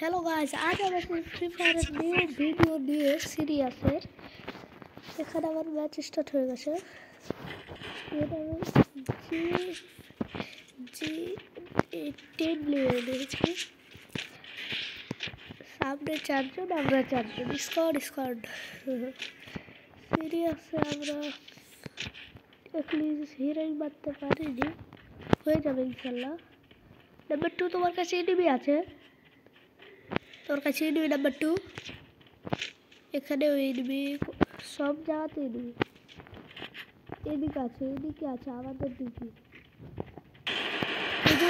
Hello guys, আজ আমরা free ফায়ারের নিউ ভিডিও নিয়ে সিরিয়াসের এখানে আমার ম্যাচ স্টার্ট হয়ে গেছে। এটা আমি জি 10 নিয়ে নিয়েছি। সামনে চারজন, আমরা চারজন, স্কোয়াড সিরিয়াসে আমরা এটলিস্ট হিরোই মারতে পারিনি, হয়ে যাবে ইনশাল্লাহ। নাম্বার 2 তোমার কাছে এনিমি আছে, তোর কাছে এনিমি নাম্বার 2। এখানে ওই এনিমি সব জায়গাতে এনিমি, এদিকে আছে আমাদের দিকে। এই যে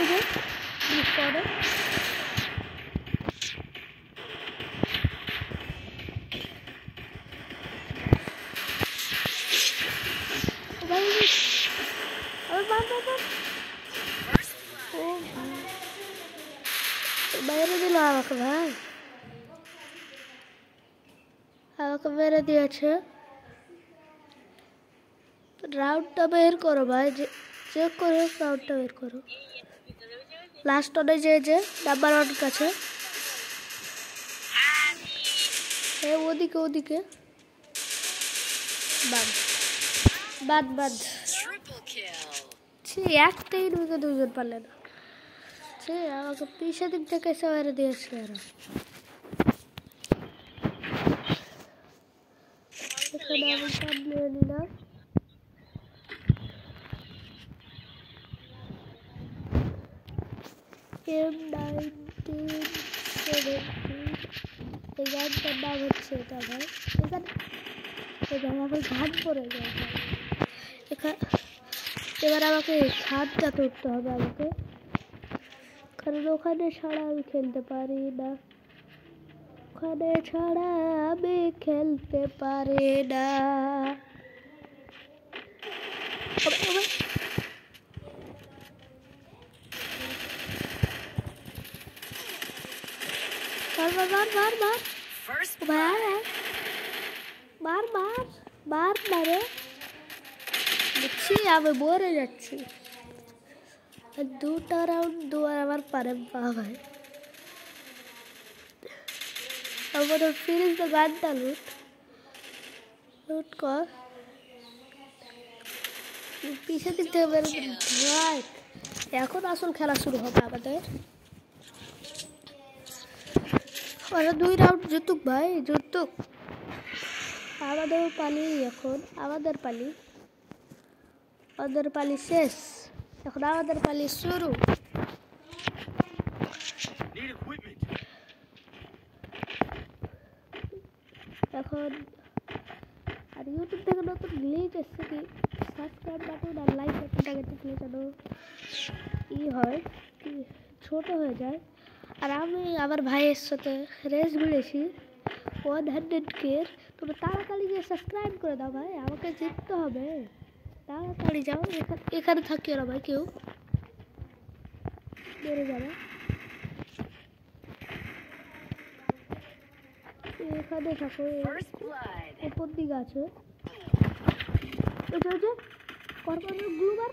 মিস করে বাইরে দিল আমাকে, ভাই আমাকে মেরে দিয়েছে। রাউন্ডটা বের করো ভাই, চেক করে রাউন্ডটা বের করো। লাস্ট অনে যে নাম্বার 1 কাছে, ওদিকে বাদ একটাই ঢুকে দুজন পারলে না। আমাকে পিছনে দিক থেকে এসে মেরে দিয়েছে। এখানে আমি সামনে নিলাম, M1970 এই গানটার নাম হচ্ছে এটা ভাই। এখানে আমার ঘাট পড়ে যায়। এবার আমাকে ছাদটা তুলতে হবে আমাকে, কারণ ওখানে ছাড়া আমি খেলতে পারি না। মারে দেখছি আমি মরে যাচ্ছি। দুটা রাউন্ড দুয়ার আমার পারে ভাই। আমাদের ফিনিশ দ্য গানটা লুট কর পিছন দিক থেকে বের। এখন আসল খেলা শুরু হবে আমাদের। 2 রাউন্ড জিতুক ভাই, জিতুক। আমাদের পালি, এখন আমাদের পালি শেষ, এখন আমাদের পালি শুরু। এখন আর ইউটিউব থেকে নতুন গ্লিচ এসছে কি, সাবস্ক্রাইব বাটন আর লাইক বাটনটাকে টিপলে যেন হয় কি ছোট হয়ে যায়। আর আমি আমার ভাইয়ের সাথে রেস ভিড়েছি 100K। তোমরা তাড়াতাড়ি গিয়ে সাবস্ক্রাইব করে দাও ভাই, আমাকে জিততে হবে। তাড়াতাড়ি যাও, এখানে থাকিও না ভাই, কেউ বেড়ে যাবে। এখানে থাকো, উপর দিকে আছে কর্পোরেট গ্লুবার।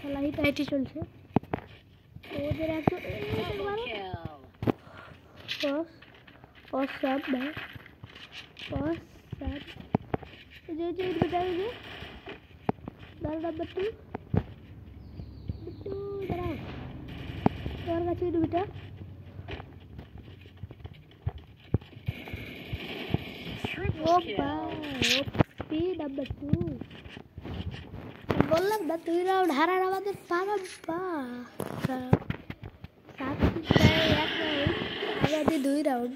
খেলা হিটাহিটি চলছে। ওদের একজন নাম্বার 2 দাঁড়াও, তোমার কাছে দুইটা নাম্বার 2 বললাম না 2 রাউন্ড হারার আমাদের পাবা। 2 রাউন্ড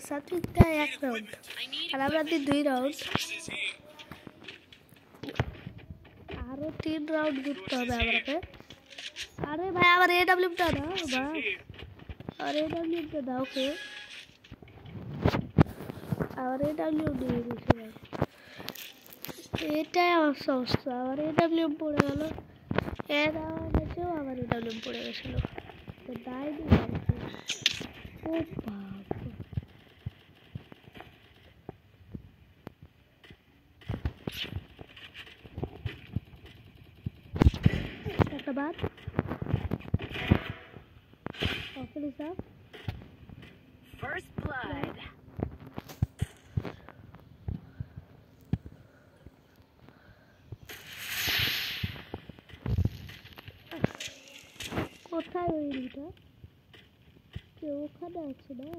সাতটা 1 রাউন্ড আর আমাদের 2 রাউন্ড। আরো 3 রাউন্ড জিততে হবে আমাকে। আরে ভাই আমার AWটা দাও ভাই, আর AWটা দাও কে। और ये डाउनलोड नहीं है। এটাই আমার সমস্যা, আবার এডাব্লিউএম পড়ে গেল, এর ম্যাচেও আবার এডাব্লিউএম পড়ে গেছিলো, দায় দিয়ে ও বাবা একটা বাদ ফিনিশ আপ First blood. কোথায় ওই রিটা? কেউ ওখানে আছে না?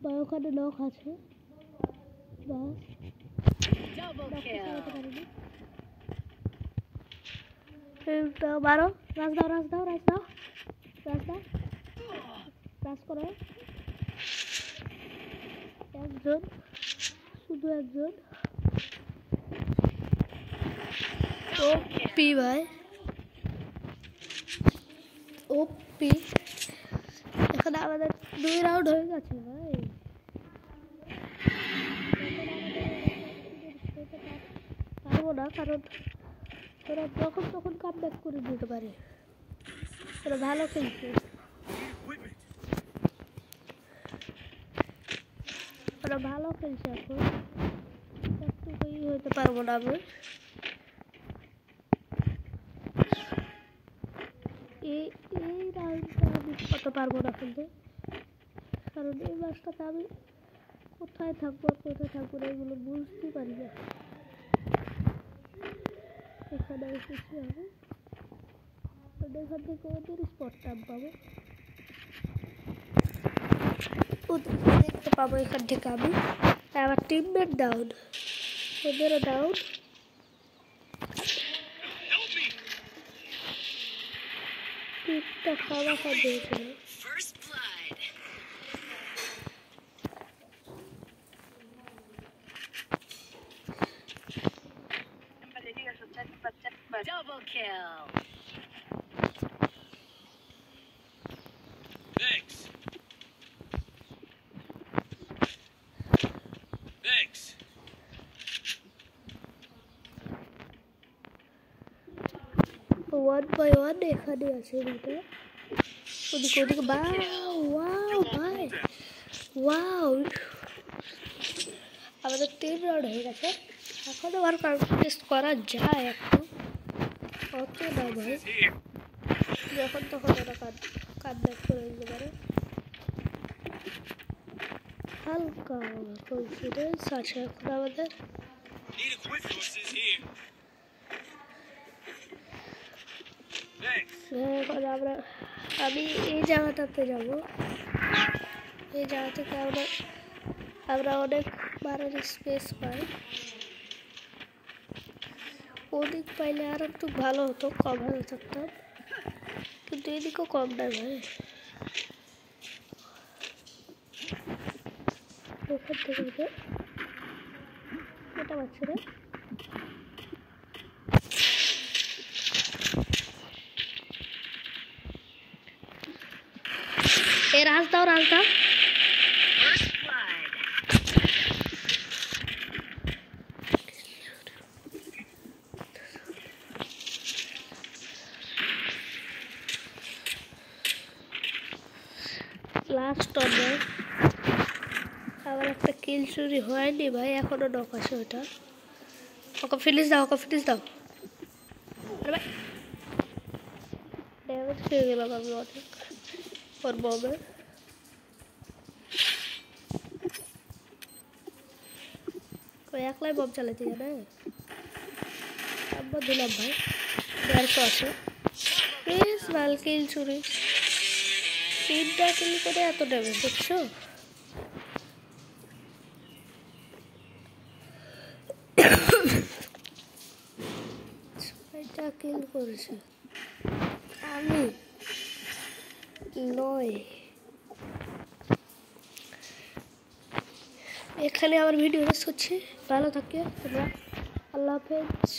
বা ওখানে লোক আছে, বাস Double kill. মারো, রাজ দাও রাজ দাও রাজ দাও রাজ দাও, রাজ করো। একজন, শুধু একজন। ওপি ভাই, ওপি। এখন আমাদের 2 রাউন্ড হয়ে গেছে ভাই, পারবো না, কারণ ওরা যখন তখন কাম ব্যাক করে দিতে পারে, ওরা ভালো খেলছে, ওরা ভালো খেলছে। এখন একটু হইতে পারবো না আমি, এই রাউন্ডটা আমি করতে পারবো না কিন্তু, কারণ এই ম্যাচটাতে আমি কোথায় থাকবো না এগুলো বুঝতে পারি না। এখানে এসেছি আমি, এখান থেকে ওদের স্পটটা পাবো, দেখতে পাবো এখান থেকে আমি। আমার টিমমেট ডাউন, ওদেরও ডাউন। টিমটা খাওয়া দিয়েছিল। First blood. Double kill. Thanks. Thanks. 1 by 1 এখানে আছে এটা, ওদিকে ওদিকে। ওয়াও ভাই, ওয়াও, আমাদের 3 রাউন্ড হয়ে গেছে। এখন আবার কন্টেস্ট করা যায় একটু, অত না ভাই, যখন তখন ওরা কাট ব্যাক করে দিতে পারে। হালকা কনফিডেন্স আছে এখন আমাদের। Need equipment here. Thanks. এখন আমি এই জায়গাটাতে যাব, এই জায়গা থেকে আমরা অনেক বাড়ার স্পেস পাই, ওদিক পাইলে আর একটু ভালো হতো, কম ভালো থাকতাম, কিন্তু এদিকেও কম নাই ভাই। ওখান থেকে এটা পাচ্ছি না, এ রাজ দাও রাজ দাও। First blood. লাস্ট অর্ডার, আবার একটা কিল চুরি হয়নি ভাই, এখনো নক আছে ওটা। ওকে ফিনিশ দাও, ওকে ফিনিশ দাও। আরে ভাই ড্যামেজ খেয়ে গেলাম আমি অনেক ওর বমে। ওই একলাই বম চালাতে জানে, আমরা দিলাম ভাই, 150 আছে। প্লিজ ভাল কিল চুরি, 3টা কিল করে এত ড্যামেজ দেখছো? এটা কিল করেছে আমি 9। এখানে আমার ভিডিও শেষ করছি। ভালো থাকে তোমরা। আল্লাহ হাফেজ।